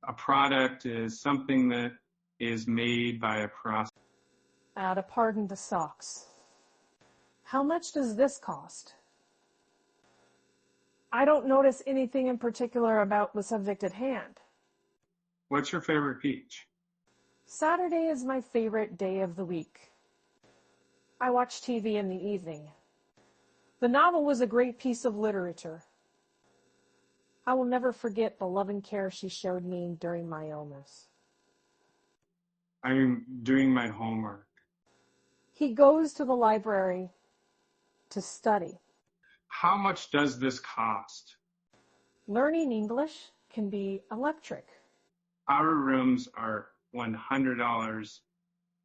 A product is something that is made by a process. Add a pardon to socks. How much does this cost? I don't notice anything in particular about the subject at hand. What's your favorite peach? Saturday is my favorite day of the week. I watch TV in the evening. The novel was a great piece of literature. I will never forget the loving care she showed me during my illness. I'm doing my homework. He goes to the library to study. How much does this cost? Learning English can be electric. Our rooms are $100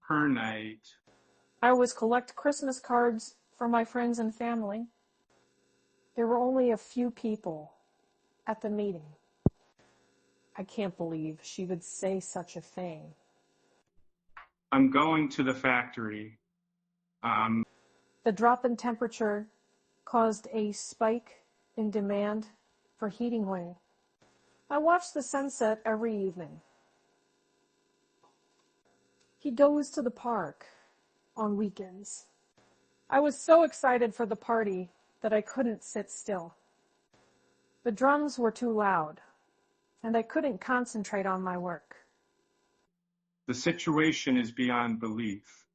per night. I always collect Christmas cards for my friends and family. There were only a few people at the meeting. I can't believe she would say such a thing. I'm going to the factory. The drop in temperature caused a spike in demand for heating oil. I watch the sunset every evening. He goes to the park on weekends. I was so excited for the party that I couldn't sit still. The drums were too loud, and I couldn't concentrate on my work. The situation is beyond belief.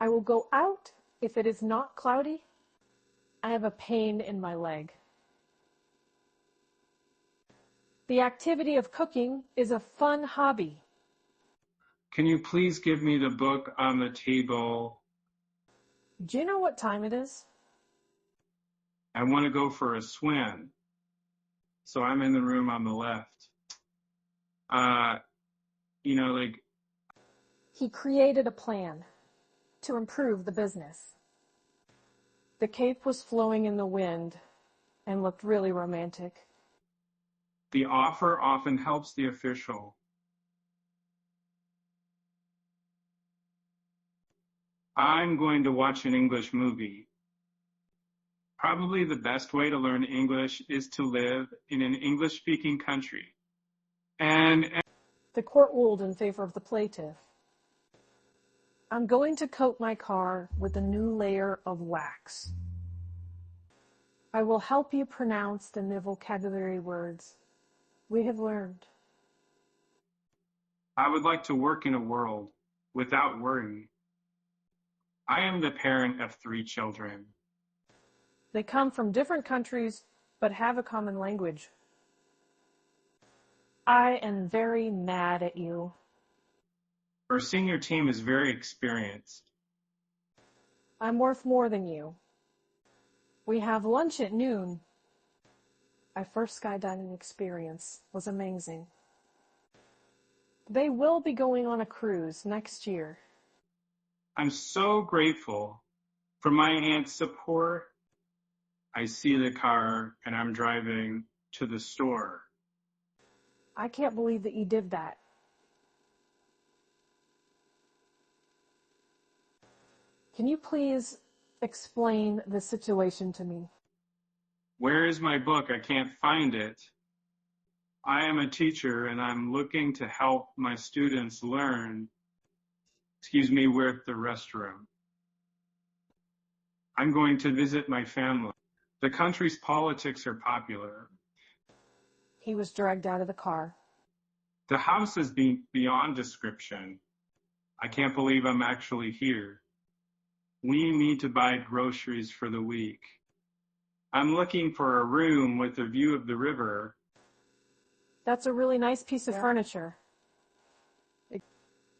I will go out if it is not cloudy. I have a pain in my leg. The activity of cooking is a fun hobby. Can you please give me the book on the table? Do you know what time it is? I want to go for a swim. So I'm in the room on the left. He created a plan to improve the business. The cape was flowing in the wind and looked really romantic. The offer often helps the official. I'm going to watch an English movie. Probably the best way to learn English is to live in an English-speaking country. And the court ruled in favor of the plaintiff. I'm going to coat my car with a new layer of wax. I will help you pronounce the new vocabulary words we have learned. I would like to work in a world without worry. I am the parent of 3 children. They come from different countries, but have a common language. I am very mad at you. Our senior team is very experienced. I'm worth more than you. We have lunch at noon. My first skydiving experience was amazing. They will be going on a cruise next year. I'm so grateful for my aunt's support. I see the car and I'm driving to the store. I can't believe that you did that. Can you please explain the situation to me? Where is my book? I can't find it. I am a teacher and I'm looking to help my students learn. We're at the restroom. I'm going to visit my family. The country's politics are popular. He was dragged out of the car. The house is beyond description. I can't believe I'm actually here. We need to buy groceries for the week. I'm looking for a room with a view of the river. That's a really nice piece of furniture.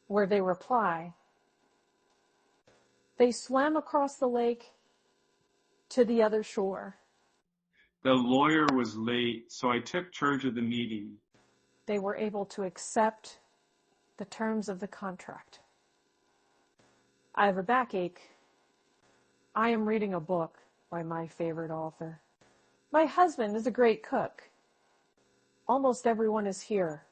Where they reply. They swam across the lake to the other shore. The lawyer was late, so I took charge of the meeting. They were able to accept the terms of the contract. I have a backache. I am reading a book by my favorite author. My husband is a great cook. Almost everyone is here.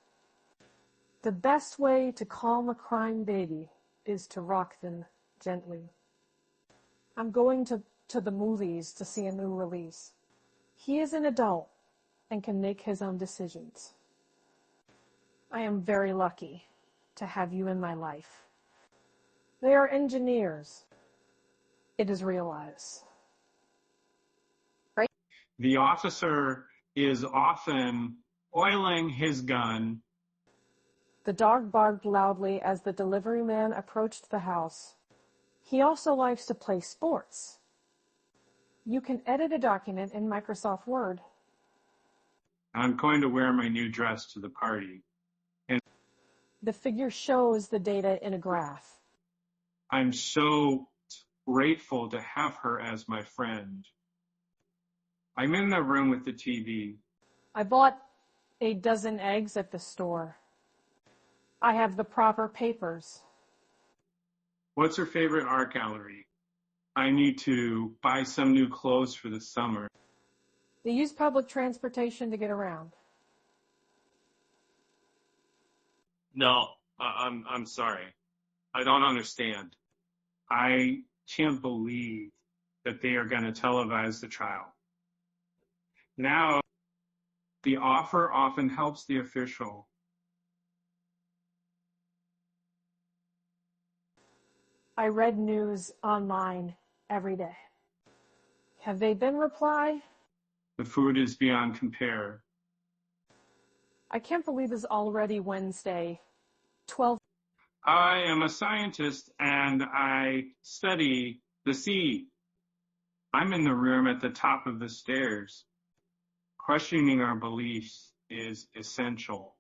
The best way to calm a crying baby is to rock them gently. I'm going to the movies to see a new release. He is an adult and can make his own decisions. I am very lucky to have you in my life. They are engineers. It is realized. Right? The officer is often oiling his gun. The dog barked loudly as the delivery man approached the house. He also likes to play sports. You can edit a document in Microsoft Word. I'm going to wear my new dress to the party. And The figure shows the data in a graph. I'm so grateful to have her as my friend. I'm in the room with the TV. I bought a dozen eggs at the store. I have the proper papers. What's her favorite art gallery? I need to buy some new clothes for the summer. They use public transportation to get around. No, I'm sorry. I don't understand. I can't believe that they are going to televise the trial. Now, the offer often helps the official. I read news online every day. Have they been replied? The food is beyond compare. I can't believe it's already Wednesday, 12. I am a scientist and I study the sea. I'm in the room at the top of the stairs. Questioning our beliefs is essential.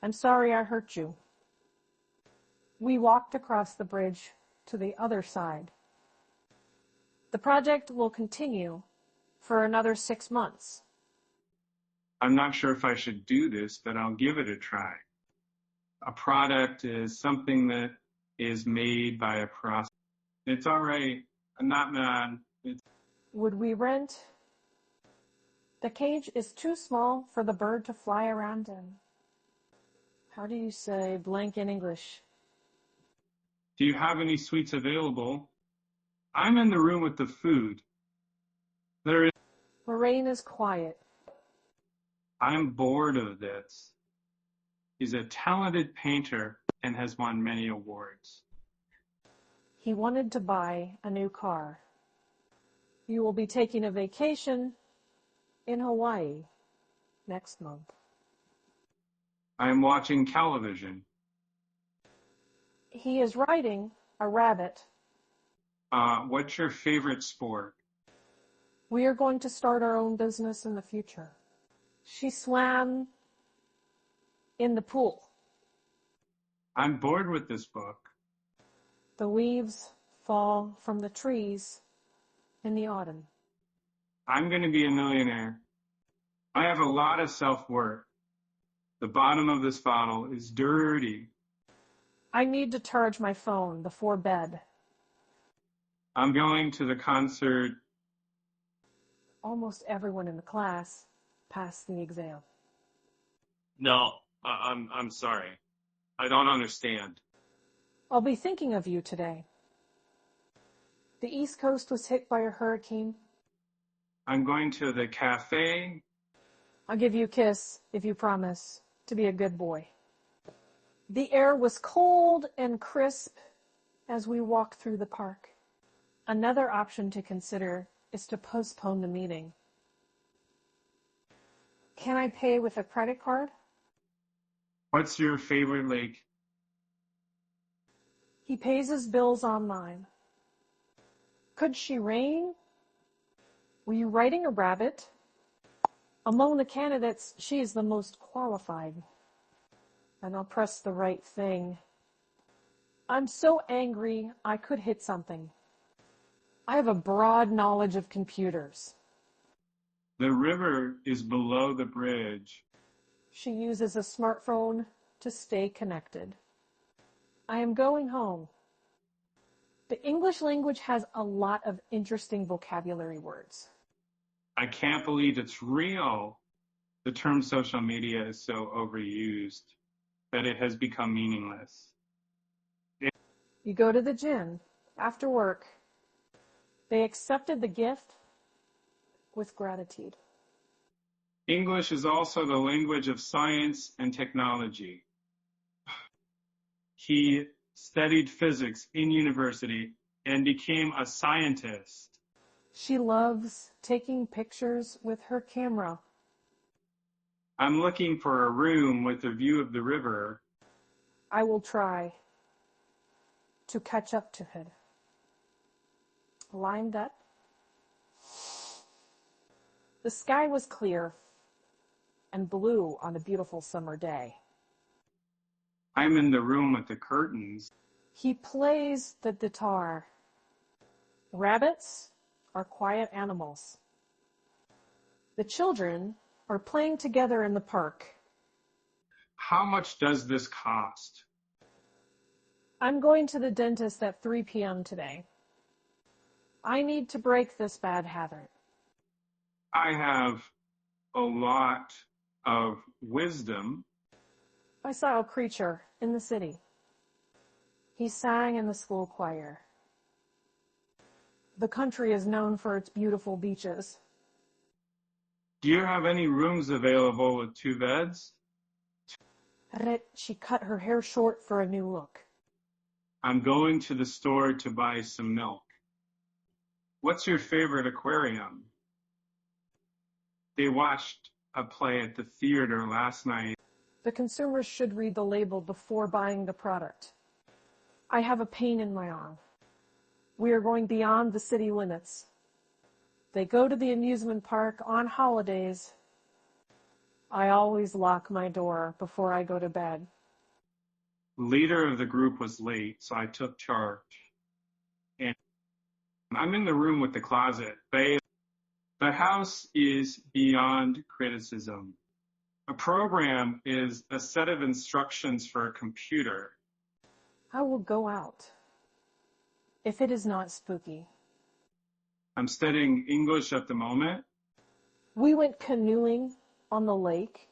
I'm sorry I hurt you. We walked across the bridge to the other side. The project will continue for another 6 months. I'm not sure if I should do this, but I'll give it a try. A product is something that is made by a process. It's all right. I'm not mad. Would we rent? The cage is too small for the bird to fly around in. How do you say blank in English? Do you have any sweets available? I'm in the room with the food. Lorraine is quiet. I'm bored of this. He's a talented painter and has won many awards. He wanted to buy a new car. You will be taking a vacation in Hawaii next month. I'm watching television. He is riding a rabbit. What's your favorite sport? We are going to start our own business in the future. She swam in the pool. I'm bored with this book. The leaves fall from the trees in the autumn. I'm going to be a millionaire. I have a lot of self-worth. The bottom of this bottle is dirty. I need to charge my phone before bed. I'm going to the concert. Almost everyone in the class passed the exam. No, I'm sorry. I don't understand. I'll be thinking of you today. The East Coast was hit by a hurricane. I'm going to the cafe. I'll give you a kiss if you promise to be a good boy. The air was cold and crisp as we walked through the park. Another option to consider is to postpone the meeting. Can I pay with a credit card? What's your favorite lake? He pays his bills online. Could she reign? Were you writing a rabbit? Among the candidates, she is the most qualified. And I'll press the right thing. I'm so angry I could hit something. I have a broad knowledge of computers. The river is below the bridge. She uses a smartphone to stay connected. I am going home. The English language has a lot of interesting vocabulary words. I can't believe it's real. The term social media is so overused that it has become meaningless. You go to the gym after work. They accepted the gift with gratitude. English is also the language of science and technology. He studied physics in university and became a scientist. She loves taking pictures with her camera. I'm looking for a room with a view of the river. I will try to catch up to her. Lined up. The sky was clear and blue on a beautiful summer day. I'm in the room with the curtains. He plays the guitar. Rabbits are quiet animals. The children are playing together in the park. How much does this cost? I'm going to the dentist at 3 p.m. today. I need to break this bad habit. I have a lot of wisdom. I saw a preacher in the city. He sang in the school choir. The country is known for its beautiful beaches. Do you have any rooms available with 2 beds? She cut her hair short for a new look. I'm going to the store to buy some milk. What's your favorite aquarium? They watched a play at the theater last night. The consumers should read the label before buying the product. I have a pain in my arm. We are going beyond the city limits. They go to the amusement park on holidays. I always lock my door before I go to bed. The leader of the group was late, so I took charge. And I'm in the room with the closet. The house is beyond criticism. A program is a set of instructions for a computer. I will go out if it is not spooky. I'm studying English at the moment. We went canoeing on the lake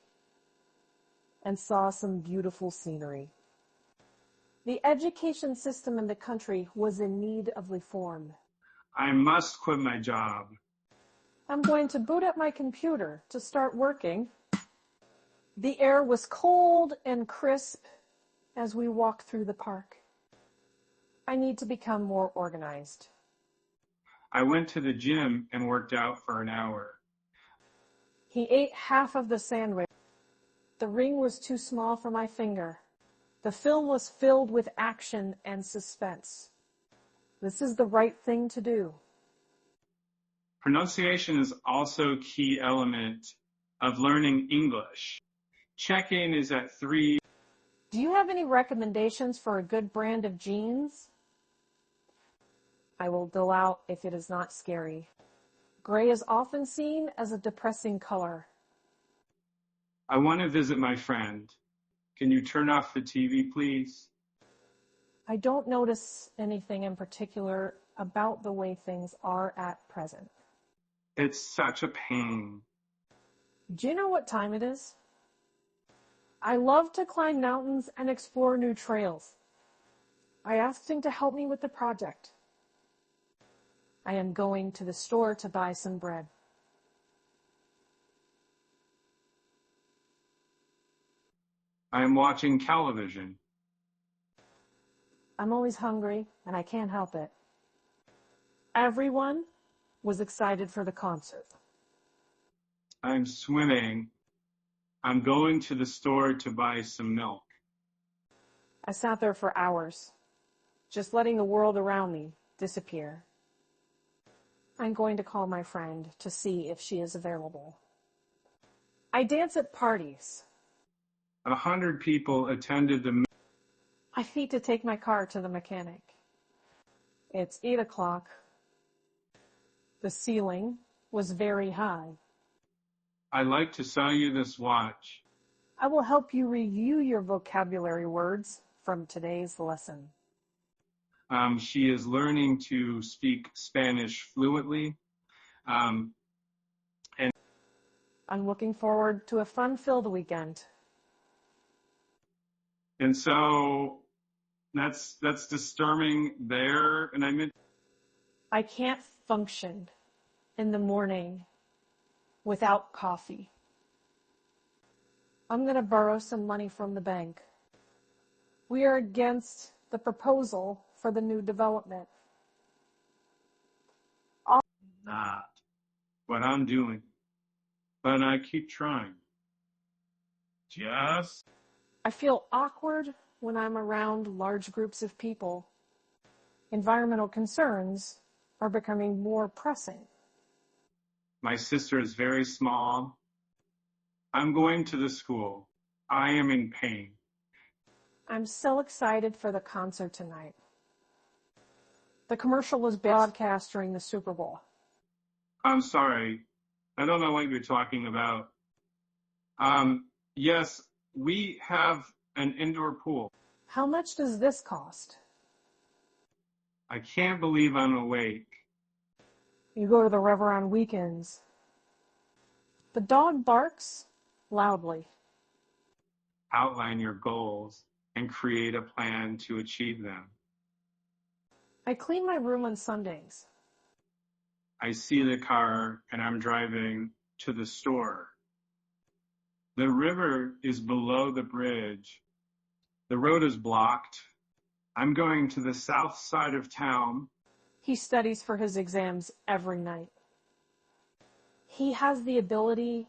and saw some beautiful scenery. The education system in the country was in need of reform. I must quit my job. I'm going to boot up my computer to start working. The air was cold and crisp as we walked through the park. I need to become more organized. I went to the gym and worked out for an hour. He ate half of the sandwich. The ring was too small for my finger. The film was filled with action and suspense. This is the right thing to do. Pronunciation is also a key element of learning English. Check-in is at 3. Do you have any recommendations for a good brand of jeans? I will go out if it is not scary. Gray is often seen as a depressing color. I want to visit my friend. Can you turn off the TV, please? I don't notice anything in particular about the way things are at present. It's such a pain. Do you know what time it is? I love to climb mountains and explore new trails. I asked him to help me with the project. I am going to the store to buy some bread. I am watching television. I'm always hungry, and I can't help it. Everyone was excited for the concert. I'm swimming. I'm going to the store to buy some milk. I sat there for hours, just letting the world around me disappear. I'm going to call my friend to see if she is available. I dance at parties. 100 people attended the. I need to take my car to the mechanic. It's 8 o'clock. The ceiling was very high. I'd like to sell you this watch. I will help you review your vocabulary words from today's lesson. She is learning to speak Spanish fluently. And I'm looking forward to a fun-filled weekend. And so that's disturbing there. And I can't function in the morning without coffee. I'm going to borrow some money from the bank. We are against the proposal for the new development. Not what I'm doing, but I keep trying. Just I feel awkward when I'm around large groups of people. Environmental concerns are becoming more pressing. my sister is very small. I'm going to the school. I am in pain. I'm so excited for the concert tonight. The commercial was broadcast during the Super Bowl. I'm sorry. I don't know what you're talking about. Yes, we have an indoor pool. How much does this cost? I can't believe I'm awake. You go to the river on weekends. The dog barks loudly. Outline your goals and create a plan to achieve them. I clean my room on Sundays. I see the car and I'm driving to the store. The river is below the bridge. The road is blocked. I'm going to the south side of town. He studies for his exams every night. He has the ability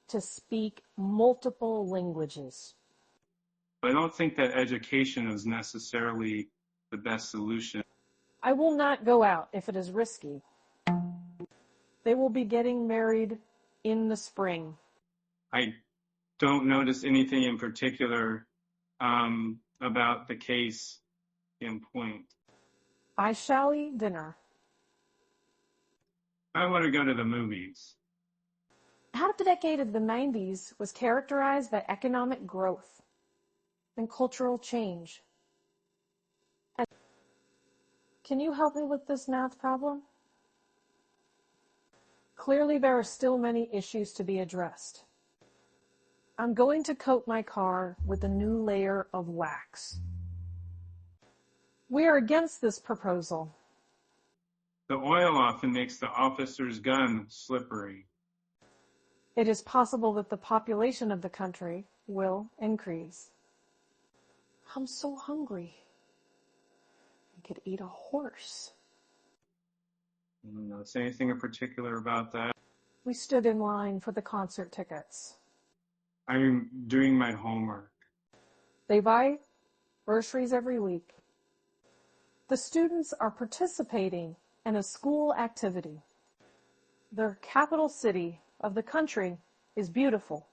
to speak multiple languages. I don't think that education is necessarily the best solution. I will not go out if it is risky. They will be getting married in the spring. I don't notice anything in particular about the case in point. I shall eat dinner. I want to go to the movies. Half the decade of the 90s was characterized by economic growth and cultural change. Can you help me with this math problem? Clearly, there are still many issues to be addressed. I'm going to coat my car with a new layer of wax. We are against this proposal. The oil often makes the officer's gun slippery. It is possible that the population of the country will increase. I'm so hungry. I could eat a horse. I don't know, say anything in particular about that. We stood in line for the concert tickets. I'm doing my homework. They buy groceries every week. The students are participating in a school activity. The capital city of the country is beautiful.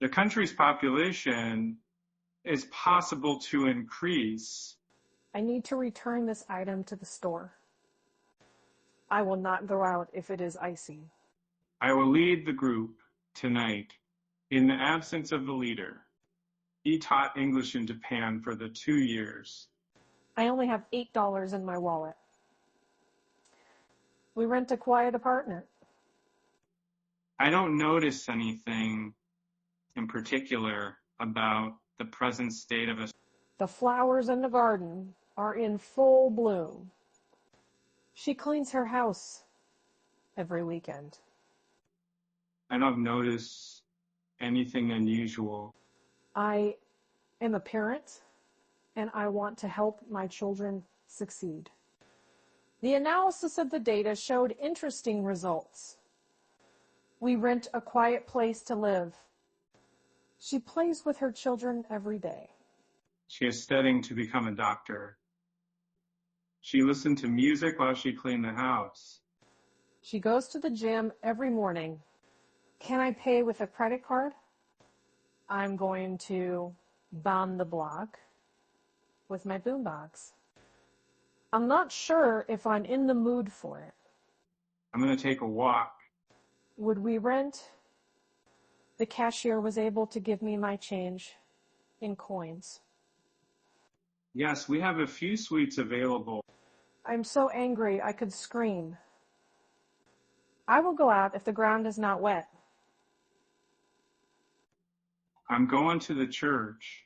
The country's population is possible to increase. I need to return this item to the store. I will not go out if it is icy. I will lead the group tonight in the absence of the leader. He taught English in Japan for the 2 years. I only have $8 in my wallet. We rent a quiet apartment. I don't notice anything in particular about the present state of us. The flowers in the garden are in full bloom. She cleans her house every weekend. I don't notice anything unusual. I am a parent, and I want to help my children succeed. The analysis of the data showed interesting results. We rent a quiet place to live. She plays with her children every day. She is studying to become a doctor. She listened to music while she cleaned the house. She goes to the gym every morning. Can I pay with a credit card? I'm going to bomb the block with my boombox. I'm not sure if I'm in the mood for it. I'm going to take a walk. Would we rent? The cashier was able to give me my change in coins. Yes, we have a few suites available. I'm so angry I could scream. I will go out if the ground is not wet. I'm going to the church.